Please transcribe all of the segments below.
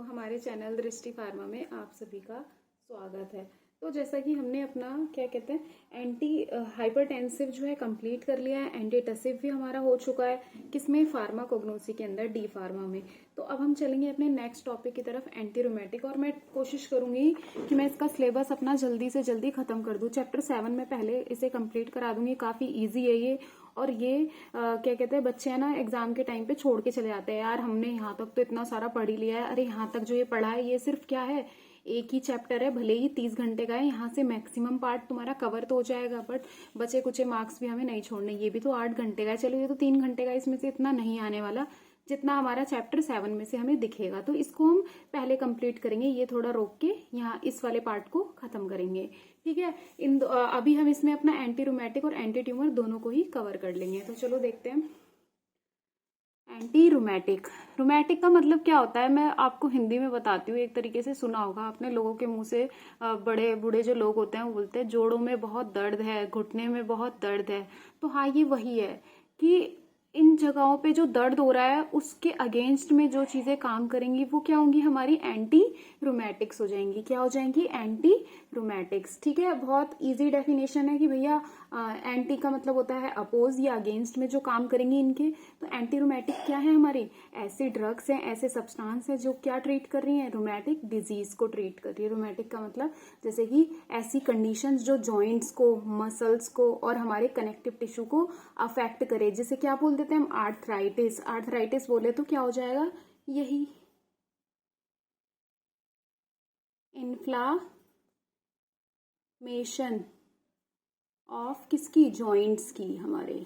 हमारे चैनल दृष्टि फार्मा में आप सभी का स्वागत है। तो जैसा कि हमने अपना क्या कहते हैं एंटी हाइपरटेंसिव जो है कंप्लीट कर लिया है, एंटी टसिव भी हमारा हो चुका है, किसमें फार्माकोग्नोसी के अंदर डी फार्मा में। तो अब हम चलेंगे अपने नेक्स्ट टॉपिक की तरफ, एंटी रूमेटिक, और मैं कोशिश करूंगी कि मैं इसका सिलेबस अपना जल्दी से जल्दी खत्म कर दूं। चैप्टर 7 में पहले इसे कंप्लीट करा दूंगी, काफी ईजी है ये। और ये क्या कहते हैं बच्चे हैं ना एग्जाम के टाइम पे छोड़ के चले जाते हैं, यार हमने यहाँ तक तो इतना सारा पढ़ ही लिया है। अरे यहाँ तक जो ये पढ़ा है ये सिर्फ क्या है, एक ही चैप्टर है, भले ही 30 घंटे का है, यहाँ से मैक्सिमम पार्ट तुम्हारा कवर तो हो जाएगा, बट बचे कुछ मार्क्स भी हमें नहीं छोड़ने। ये भी तो 8 घंटे का है, चलो ये तो 3 घंटे का है, इसमें से इतना नहीं आने वाला जितना हमारा चैप्टर 7 में से हमें दिखेगा। तो इसको हम पहले कंप्लीट करेंगे, ये थोड़ा रोक के यहाँ इस वाले पार्ट को खत्म करेंगे, ठीक है। अभी हम इसमें अपना एंटी रूमेटिक और एंटी ट्यूमर दोनों को ही कवर कर लेंगे। तो चलो देखते हैं एंटी रूमेटिक। रूमेटिक का मतलब क्या होता है, मैं आपको हिंदी में बताती हूँ। एक तरीके से सुना होगा आपने लोगों के मुंह से, बड़े बूढ़े जो लोग होते हैं वो बोलते हैं जोड़ों में बहुत दर्द है, घुटने में बहुत दर्द है। तो हाँ, ये वही है कि इन जगहों पे जो दर्द हो रहा है उसके अगेंस्ट में जो चीजें काम करेंगी वो क्या होंगी, हमारी एंटी रूमेटिक्स हो जाएंगी। क्या हो जाएंगी, एंटी रूमेटिक्स, ठीक है। बहुत इजी डेफिनेशन है कि भैया एंटी का मतलब होता है अपोज या अगेंस्ट में जो काम करेंगी इनके। तो एंटी रूमेटिक क्या है, हमारी ऐसी ड्रग्स हैं, ऐसे सब्सटेंस हैं जो क्या ट्रीट कर रही हैं, रूमेटिक डिजीज को ट्रीट कर रही है। रूमेटिक का मतलब जैसे कि ऐसी कंडीशंस जो जॉइंट्स को, मसल्स को और हमारे कनेक्टिव टिश्यू को अफेक्ट करे, जिसे क्या बोल देते हैं हम, आर्थराइटिस। आर्थराइटिस बोले तो क्या हो जाएगा, यही इन्फ्लामेशन ऑफ किसकी, जॉइंट्स की। हमारे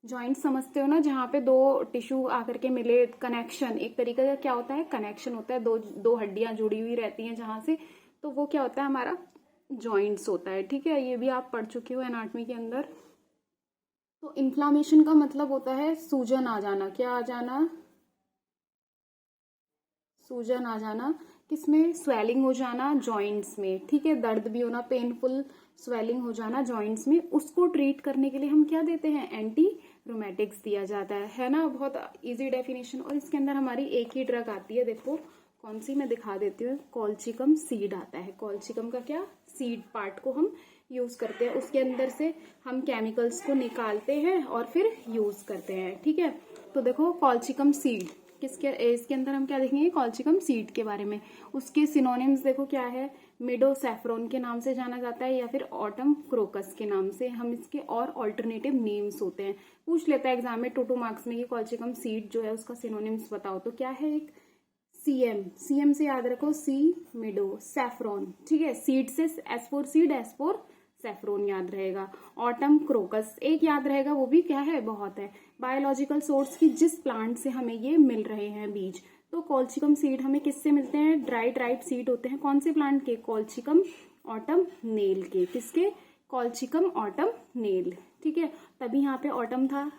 जॉइंट समझते हो ना, जहाँ पे दो टिश्यू आकर के मिले, कनेक्शन, एक तरीके का क्या होता है, कनेक्शन होता है, दो दो हड्डियां जुड़ी हुई रहती हैं जहां से, तो वो क्या होता है, हमारा जॉइंट्स होता है, ठीक है। ये भी आप पढ़ चुके हो एनाटॉमी के अंदर। तो इन्फ्लामेशन का मतलब होता है सूजन आ जाना। क्या आ जाना, सूजन आ जाना। किसमें, स्वेलिंग हो जाना जॉइंट्स में, ठीक है। दर्द भी होना, पेनफुल स्वेलिंग हो जाना जॉइंट्स में। उसको ट्रीट करने के लिए हम क्या देते हैं, एंटी रूमेटिक्स दिया जाता है ना। बहुत इजी डेफिनेशन। और इसके अंदर हमारी एक ही ड्रग आती है, देखो कौन सी, मैं दिखा देती हूँ। कॉल्चिकम सीड आता है। कॉल्चिकम का क्या, सीड पार्ट को हम यूज करते हैं, उसके अंदर से हम केमिकल्स को निकालते हैं और फिर यूज करते हैं, ठीक है। तो देखो कॉल्चिकम सीड, किसके, इसके अंदर हम क्या देखेंगे, कॉल्चिकम सीड के बारे में। उसके सिनोनिम्स देखो क्या है, मिडो सैफ्रॉन के नाम से जाना जाता है, या फिर ऑटम क्रोकस के नाम से हम इसके और ऑल्टरनेटिव नेम्स होते हैं। पूछ लेता है एग्जाम में 2 मार्क्स में कि कॉल्चिकम सीड जो है उसका सिनोनिम्स बताओ, तो क्या है, एक सीएम, सीएम से याद रखो, सी मिडो, सैफ्रॉन, ठीक है। सीड से S four seed, S four saffron याद रहेगा। ऑटम क्रोकस एक याद रहेगा, वो भी क्या है, बहुत है। बायोलॉजिकल सोर्स की जिस प्लांट से हमें ये मिल रहे हैं बीज। तो कॉल्चिकम सीड हमें किससे मिलते हैं, ड्राइड राइप सीड होते हैं, कौन से प्लांट के, कॉल्चिकम ऑटम नेल के। किसके, कॉल्चिकम ऑटम नेल, ठीक है। तभी यहाँ पे ऑटम था,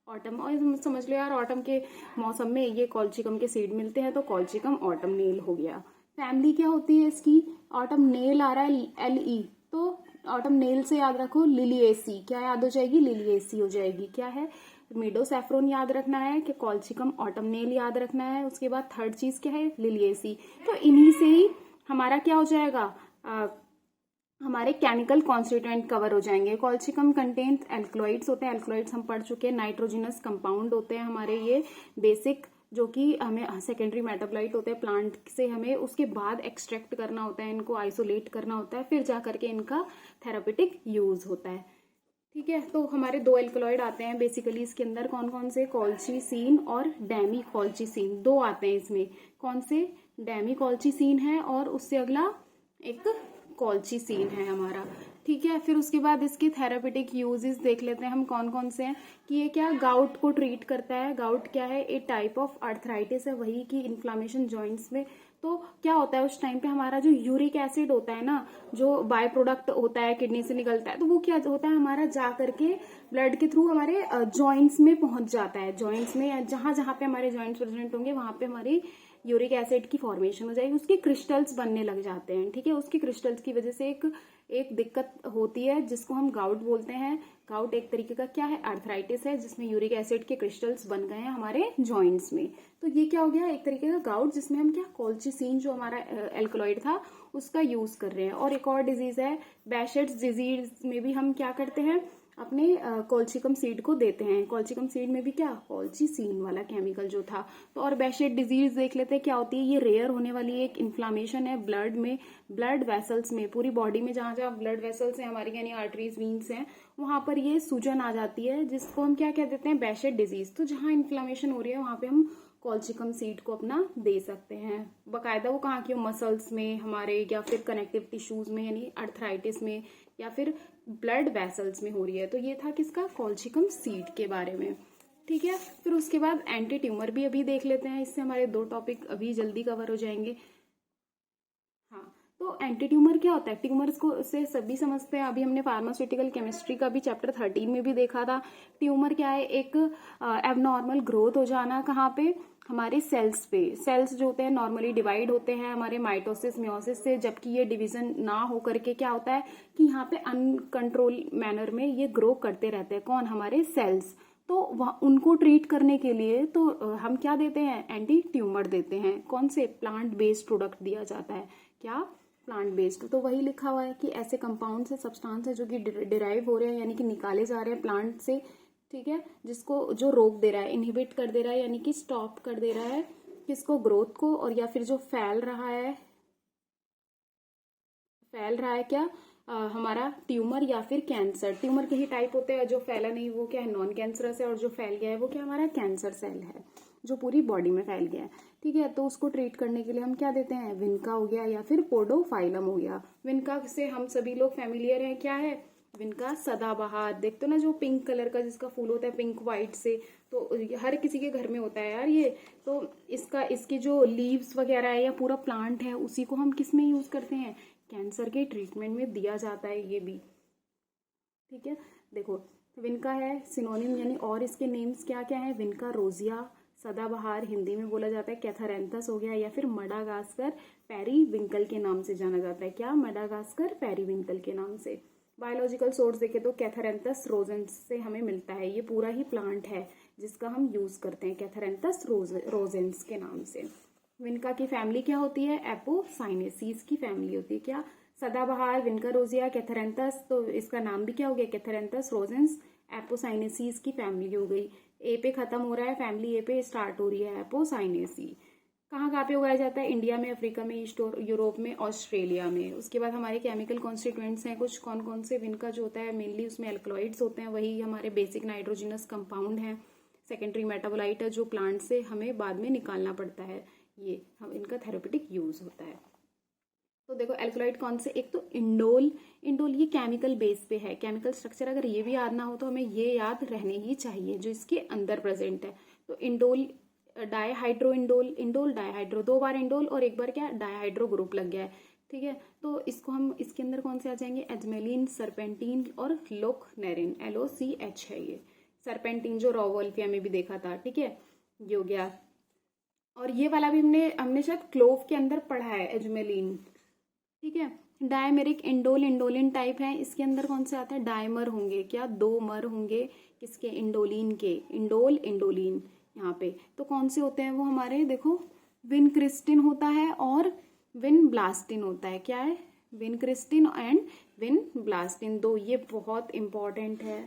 ऑटम, और समझ लो यार ऑटम के मौसम में ये कॉल्चिकम के सीड मिलते हैं, तो कॉल्चिकम ऑटम नेल हो गया। फैमिली क्या होती है इसकी, ऑटम नेल आ रहा है LE, तो ऑटम नेल से याद रखो लिलिएसी, क्या याद हो जाएगी, लिलिएसी हो जाएगी। क्या है, मिडो सैफ्रोन याद रखना है, कि कॉल्चिकम ऑटम नेल याद रखना है। उसके बाद थर्ड चीज क्या है, लिलिएसी। तो इन्हीं से ही हमारा क्या हो जाएगा, हमारे केमिकल कॉन्स्टिट्यूएंट कवर हो जाएंगे। कॉल्चिकम कंटेन्स एल्कलॉइड्स होते हैं, एल्कलॉइड्स हम पढ़ चुके हैं, नाइट्रोजिनस कंपाउंड होते हैं हमारे ये बेसिक, जो कि हमें सेकेंडरी मेटाबोलाइट होते हैं प्लांट से, हमें उसके बाद एक्सट्रैक्ट करना होता है, इनको आइसोलेट करना होता है, फिर जा करके इनका थेरापेटिक यूज होता है, ठीक है। तो हमारे 2 एल्कलॉइड आते हैं बेसिकली इसके अंदर, कौन कौन से, कॉल्चिसीन और डेमी कॉल्चिसीन, 2 आते हैं इसमें। कौन से, डेमी कॉल्चिसीन है और उससे अगला एक कॉल्चिसीन है हमारा, ठीक है। फिर उसके बाद इसके थेरापेटिक यूजेस देख लेते हैं हम कौन कौन से हैं, कि ये क्या गाउट को ट्रीट करता है। गाउट क्या है, एक टाइप ऑफ आर्थराइटिस है, वही की इन्फ्लामेशन जॉइंट्स में। तो क्या होता है उस टाइम पे, हमारा जो यूरिक एसिड होता है ना, जो बाय प्रोडक्ट होता है किडनी से निकलता है, तो वो क्या होता है, हमारा जा करके ब्लड के थ्रू हमारे जॉइंट्स में पहुंच जाता है। जॉइंट्स में जहां जहां पे हमारे जॉइंट्स प्रेजेंट होंगे वहां पे हमारी यूरिक एसिड की फॉर्मेशन हो जाएगी, उसके क्रिस्टल्स बनने लग जाते हैं, ठीक है। उसके क्रिस्टल्स की वजह से एक दिक्कत होती है जिसको हम गाउट बोलते हैं। गाउट एक तरीके का क्या है, आर्थराइटिस है, जिसमें यूरिक एसिड के क्रिस्टल्स बन गए हैं हमारे जॉइंट्स में। तो ये क्या हो गया, एक तरीके का गाउट, जिसमें हम क्या कॉल्चिसिन जो हमारा एल्कलॉइड था उसका यूज कर रहे हैं। और एक और डिजीज है बैशेट्स डिजीज में भी हम क्या करते हैं, अपने कॉल्चिकम सीड को देते हैं। कॉल्चिकम सीड में भी क्या कॉल्चिसिन वाला केमिकल जो था। तो और बैशेट डिजीज देख लेते हैं क्या होती है, ये रेयर होने वाली एक इन्फ्लामेशन है ब्लड में, ब्लड वेसल्स में, पूरी बॉडी में जहां जहां ब्लड वेसल्स हैं हमारी, यानी आर्टरीज वीन्स हैं, वहां पर ये सूजन आ जाती है, जिसको हम क्या कह देते हैं, बैशेट डिजीज। तो जहां इन्फ्लामेशन हो रही है वहां पे हम कॉल्चिकम सीड को अपना दे सकते हैं। बकायदा वो कहाँ की, मसल्स में हमारे, या फिर कनेक्टिव टिश्यूज में, यानी अर्थराइटिस में, या फिर ब्लड वेसल्स में हो रही है। तो ये था किसका, कॉल्चिकम सीड के बारे में। ठीक है, फिर उसके बाद एंटी ट्यूमर भी अभी देख लेते हैं, इससे हमारे 2 टॉपिक अभी जल्दी कवर हो जाएंगे। हाँ, तो एंटी ट्यूमर क्या होता है, ट्यूमर्स को से सभी समझते हैं। अभी हमने फार्मास्यूटिकल केमिस्ट्री का भी चैप्टर 13 में भी देखा था। ट्यूमर क्या है, एक एबनॉर्मल ग्रोथ हो जाना, कहाँ पे, हमारे सेल्स पे। सेल्स जो होते हैं नॉर्मली डिवाइड होते हैं हमारे माइटोसिस मियोसिस से, जबकि ये डिवीजन ना हो करके क्या होता है कि यहाँ पे अनकंट्रोल मैनर में ये ग्रो करते रहते हैं। कौन, हमारे सेल्स। तो उनको ट्रीट करने के लिए तो हम क्या देते हैं, एंटी ट्यूमर देते हैं। कौन से, प्लांट बेस्ड प्रोडक्ट दिया जाता है, क्या, प्लांट बेस्ड। तो वही लिखा हुआ है कि ऐसे कंपाउंड से, सब्सटेंस है जो कि डिराइव हो रहे हैं, यानी कि निकाले जा रहे हैं प्लांट से, ठीक है, जिसको जो रोक दे रहा है, इनहिबिट कर दे रहा है, यानी कि स्टॉप कर दे रहा है किसको, ग्रोथ को, और या फिर जो फैल रहा है क्या, हमारा ट्यूमर या फिर कैंसर। ट्यूमर के ही टाइप होते हैं, जो फैला नहीं वो क्या है, नॉन कैंसरस है, और जो फैल गया है वो क्या, हमारा कैंसर सेल है, जो पूरी बॉडी में फैल गया है। ठीक है, तो उसको ट्रीट करने के लिए हम क्या देते हैं, विनका हो गया या फिर पोडोफाइलम हो गया। विनका से हम सभी लोग फैमिलियर हैं, क्या है विनका, सदाबहार। देखते हो ना, जो पिंक कलर का जिसका फूल होता है पिंक व्हाइट से, तो हर किसी के घर में होता है यार ये। तो इसकी जो लीव्स वगैरह है या पूरा प्लांट है, उसी को हम किस में यूज करते हैं, कैंसर के ट्रीटमेंट में दिया जाता है ये भी। ठीक है, देखो विनका है सिनोनिम, यानी और इसके नेम्स क्या क्या है, विनका रोजिया, सदाबहार हिंदी में बोला जाता है, कैथारैंथस हो गया, या फिर मडागास्कर पेरीविंकल के नाम से जाना जाता है, क्या, मडागास्कर पेरीविंकल के नाम से। बायोलॉजिकल सोर्स देखे तो कैथारैंथस रोजेंस से हमें मिलता है, ये पूरा ही प्लांट है जिसका हम यूज करते हैं, कैथारैंथस रोजेंस के नाम से। विनका की फैमिली क्या होती है, एपोसाइनेसीज की फैमिली होती है, क्या, सदाबहार, विनका रोजिया, कैथारैंथस। तो इसका नाम भी क्या हो गया, कैथारैंथस रोजेंस, एपोसाइनेसीज की फैमिली हो गई। ए पे खत्म हो रहा है, फैमिली ए पे स्टार्ट हो रही है, एपोसाइनेसी। कहाँ कहाँ पे उगाया जाता है, इंडिया में, अफ्रीका में, ईस्ट और यूरोप में, ऑस्ट्रेलिया में। उसके बाद हमारे केमिकल कॉन्स्टिट्यूएंट्स हैं कुछ, कौन कौन से, विनका जो होता है मेनली उसमें एल्कलॉइड्स होते हैं, वही हमारे बेसिक नाइट्रोजिनस कंपाउंड हैं। सेकेंडरी मेटाबोलाइट है जो प्लांट से हमें बाद में निकालना पड़ता है, ये हम इनका थेरेपेटिक यूज होता है। तो देखो एल्कलॉइड कौन से, एक तो इंडोल। इंडोल ये केमिकल बेस पे है, केमिकल स्ट्रक्चर अगर ये भी याद ना हो तो हमें ये याद रहने ही चाहिए जो इसके अंदर प्रेजेंट है। तो indole, dihydro indole, indole dihydro, 2 बार इंडोल और 1 बार क्या, डाईहाइड्रो ग्रुप लग गया है। ठीक है, तो इसको हम इसके अंदर कौन से आ जाएंगे, एजमेलिन, सरपेंटीन और लोकनेरिन, LOCH है ये। सरपेंटीन जो रॉवोल्फिया में भी देखा था, ठीक है, ये हो गया। और ये वाला भी हमने शायद क्लोव के अंदर पढ़ा है, एजमेलिन। ठीक है, डायमेरिक इंडोल, इंडोलिन टाइप है, इसके अंदर कौन से आते हैं, डायमर होंगे, क्या, 2 मर होंगे किसके, इंडोलिन के, इंडोल इंडोलिन यहाँ पे। तो कौन से होते हैं वो हमारे, देखो विनक्रिस्टिन होता है और विनब्लास्टिन होता है, क्या है, विनक्रिस्टिन एंड विनब्लास्टिन, 2 ये बहुत इंपॉर्टेंट है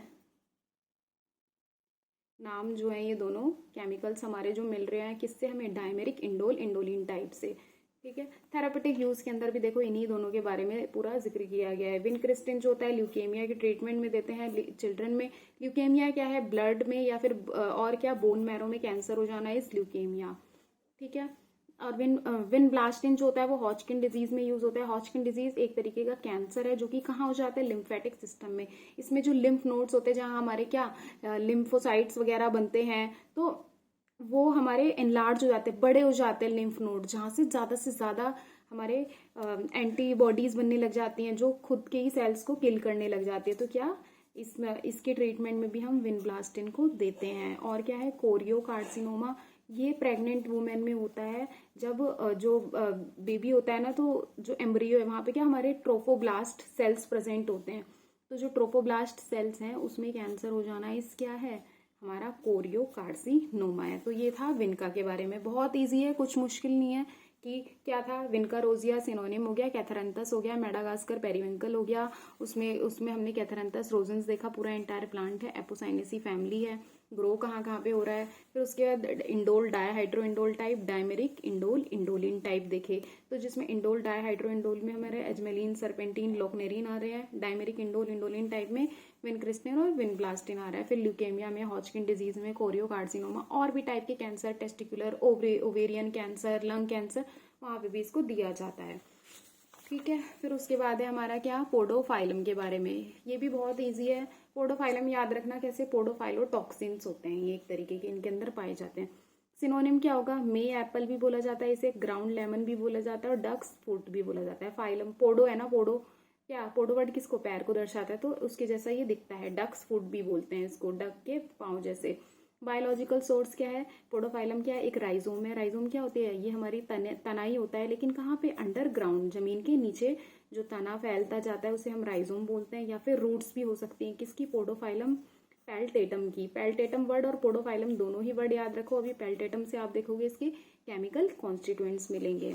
नाम जो है, ये दोनों केमिकल्स हमारे जो मिल रहे हैं किससे हमें, डायमेरिक इंडोल इंडोलिन टाइप से। ठीक है, थेरापेटिक यूज के अंदर भी देखो इन्हीं दोनों के बारे में पूरा जिक्र किया गया है। विनक्रिस्टिन जो होता है ल्यूकेमिया के ट्रीटमेंट में देते हैं चिल्ड्रन में। ल्यूकेमिया क्या है, ब्लड में या फिर और क्या, बोन मैरो में कैंसर हो जाना इस ल्यूकेमिया। ठीक है, और विनब्लास्टिन जो होता है वो हॉजकिन डिजीज में यूज होता है। हॉजकिन डिजीज एक तरीके का कैंसर है जो कि कहाँ हो जाता है, लिम्फेटिक सिस्टम में। इसमें जो लिम्फ नोड्स होते हैं जहाँ हमारे क्या लिम्फोसाइट्स वगैरह बनते हैं, तो वो हमारे एनलार्ज हो जाते हैं, बड़े हो जाते हैं लिम्फ नोड, जहाँ से ज्यादा हमारे एंटीबॉडीज बनने लग जाती हैं जो खुद के ही सेल्स को किल करने लग जाती है। तो क्या इसके ट्रीटमेंट में भी हम विनब्लास्टिन को देते हैं। और क्या है, कोरियो कार्सिनोमा, ये प्रेग्नेंट वुमेन में होता है जब जो बेबी होता है ना, तो जो एम्ब्रियो है वहां पे क्या हमारे ट्रोफोब्लास्ट सेल्स प्रेजेंट होते हैं। तो जो ट्रोफोब्लास्ट सेल्स हैं उसमें कैंसर हो जाना इस क्या है, हमारा कोरियोकार्सिनोमा है। तो ये था विनका के बारे में, बहुत इजी है, कुछ मुश्किल नहीं है। कि क्या था, विनका रोजिया सिनोनिम हो गया, कैथरंथस हो गया, मेडागास्कर पेरिविंकल हो गया, उसमें उसमें हमने कैथरंथस रोजेंस देखा, पूरा एंटायर प्लांट है, एपोसाइनेसी फैमिली है, ग्रो कहाँ कहाँ पे हो रहा है। फिर उसके बाद indole dihydro indole type, dimeric indole indoline type देखे, तो जिसमें इंडोल डायहाइड्रो इंडोल में हमारे एजमेलिन सर्पेंटिन लोकनेरिन आ रहे हैं, डायमेरिक इंडोल इंडोलिन टाइप में विनक्रिस्टिन और विनब्लास्टिन आ रहा है। फिर ल्यूकेमिया में, हॉजकिन डिजीज में, कोरियोकार्सिनोमा, और भी टाइप के cancer, testicular ovarian cancer, lung cancer, वहां पे भी इसको दिया जाता है। ठीक है, फिर उसके बाद है हमारा क्या, पोडोफाइलम के बारे में। ये भी बहुत इजी है। पोडोफाइलम याद रखना कैसे, पोडोफाइलोटॉक्सिन्स होते हैं ये एक तरीके के, इनके अंदर पाए जाते हैं। सिनोनिम क्या होगा, मे एप्पल भी बोला जाता है इसे, ग्राउंड लेमन भी बोला जाता है, और डक्स फूट भी बोला जाता है। फाइलम पोडो है ना, पोडो क्या, पोडो वर्ड किसको, पैर को दर्शाता है, तो उसके जैसा ये दिखता है, डक्स फूट भी बोलते हैं इसको, डक के पाँव जैसे। बायोलॉजिकल सोर्स क्या है, पोडोफाइलम क्या है, एक राइजोम है। राइजोम क्या होती है, ये हमारी तनाई होता है, लेकिन कहाँ पे, अंडरग्राउंड, जमीन के नीचे जो तना फैलता जाता है उसे हम राइजोम बोलते हैं, या फिर रूट्स भी हो सकती हैं किसकी, पोडोफाइलम पेल्टेटम की। पेल्टेटम वर्ड और पोडोफाइलम दोनों ही वर्ड याद रखो। अभी पेल्टेटम से आप देखोगे इसके केमिकल कॉन्स्टिट्यूएंट्स मिलेंगे।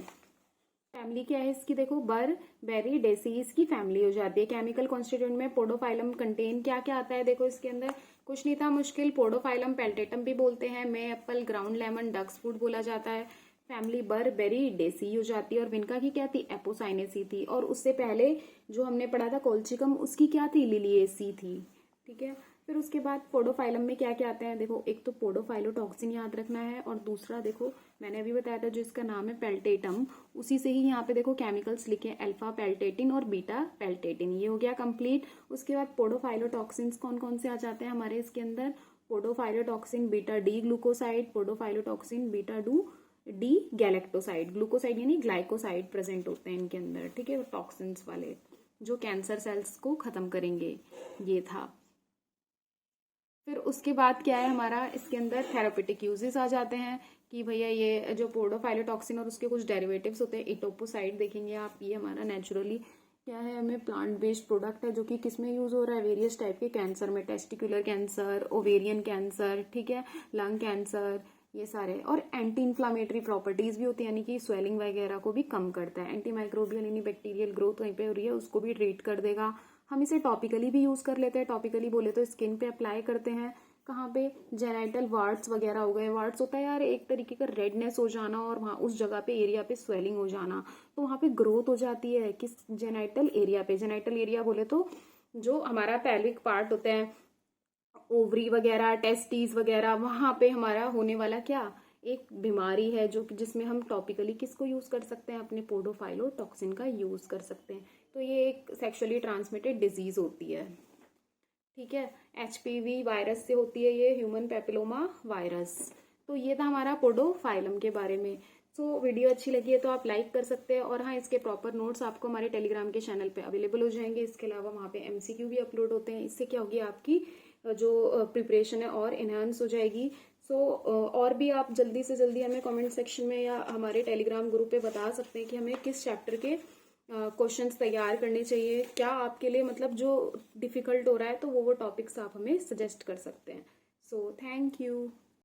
फैमिली क्या है इसकी, देखो बर बेरी डेसीज की फैमिली हो जाती है। केमिकल कॉन्स्टिट्यूएंट में पोडोफाइलम कंटेन क्या क्या आता है, देखो इसके अंदर कुछ नहीं था मुश्किल, पोडोफाइलम पेल्टेटम भी बोलते हैं, may apple, ground lemon, ducks food बोला जाता है। फैमिली बर बेरी डेसी हो जाती है। और विनका की क्या थी, एपोसाइनेसी थी। और उससे पहले जो हमने पढ़ा था कोल्चिकम, उसकी क्या थी, लिलिएसी थी। ठीक है, फिर उसके बाद पोडोफाइलम में क्या क्या आता है, देखो एक तो पोडोफाइलोटॉक्सिन याद रखना है, और दूसरा देखो मैंने अभी बताया था जो इसका नाम है पेल्टेटम, उसी से ही यहाँ पे देखो केमिकल्स लिखे, अल्फा पेल्टेटिन और बीटा पेल्टेटिन। ये हो गया कंप्लीट। उसके बाद पोडोफाइलोटॉक्सिन्स कौन कौन से आ जाते हैं हमारे इसके अंदर, podophyllotoxin beta D glucoside, podophyllotoxin beta D galactoside. Glucoside यानी ग्लाइकोसाइड प्रेजेंट होते हैं इनके अंदर। ठीक है, टॉक्सिन्स वाले जो कैंसर सेल्स को खत्म करेंगे, ये था। फिर उसके बाद क्या है हमारा इसके अंदर, थेरापेटिक यूजेस आ जाते हैं कि भैया ये जो पोडोफाइलोटॉक्सिन और उसके कुछ डेरिवेटिव्स होते हैं, इटोपोसाइड देखेंगे आप, ये हमारा नेचुरली क्या है, हमें प्लांट बेस्ड प्रोडक्ट है, जो कि किस में यूज हो रहा है, वेरियस टाइप के कैंसर में, टेस्टिकुलर कैंसर, ओवेरियन कैंसर, ठीक है, लंग कैंसर, ये सारे। और एंटी इन्फ्लामेटरी प्रॉपर्टीज भी होती है, यानी कि स्वेलिंग वगैरह को भी कम करता है। एंटी माइक्रोबियल यानी बैक्टीरियल ग्रोथ वहीं पे हो रही है उसको भी ट्रीट कर देगा। हम इसे टॉपिकली भी यूज कर लेते हैं, टॉपिकली बोले तो स्किन पे अप्लाई करते हैं, कहाँ पे, जेनाइटल वार्ड्स वगैरह हो गए। वार्ड्स होता है यार एक तरीके का रेडनेस हो जाना, और वहाँ उस जगह पे एरिया पे स्वेलिंग हो जाना, तो वहाँ पे ग्रोथ हो जाती है किस, जेनाइटल एरिया पे। जेनाइटल एरिया बोले तो जो हमारा पेल्विक पार्ट होता है, ओवरी वगैरह, टेस्टीज वगैरह, वहां पे हमारा होने वाला क्या, एक बीमारी है जो जिसमें हम टॉपिकली किसको यूज कर सकते हैं, अपने पोडोफाइलोटॉक्सिन का यूज कर सकते हैं। तो ये एक सेक्सुअली ट्रांसमिटेड डिजीज होती है। ठीक है, एचपीवी वायरस से होती है ये, ह्यूमन पेपिलोमा वायरस। तो ये था हमारा पोडोफाइलम के बारे में। सो वीडियो अच्छी लगी है तो आप लाइक कर सकते हैं, और हाँ इसके प्रॉपर नोट्स आपको हमारे टेलीग्राम के चैनल पे अवेलेबल हो जाएंगे। इसके अलावा वहाँ पे एमसीक्यू भी अपलोड होते हैं, इससे क्या होगी आपकी जो प्रिपरेशन है और इन्हांस हो जाएगी। सो और भी आप जल्दी से जल्दी हमें कमेंट सेक्शन में या हमारे टेलीग्राम ग्रुप पे बता सकते हैं कि हमें किस चैप्टर के क्वेश्चंस तैयार करने चाहिए, क्या आपके लिए मतलब जो डिफिकल्ट हो रहा है, तो वो टॉपिक्स आप हमें सजेस्ट कर सकते हैं। So thank you.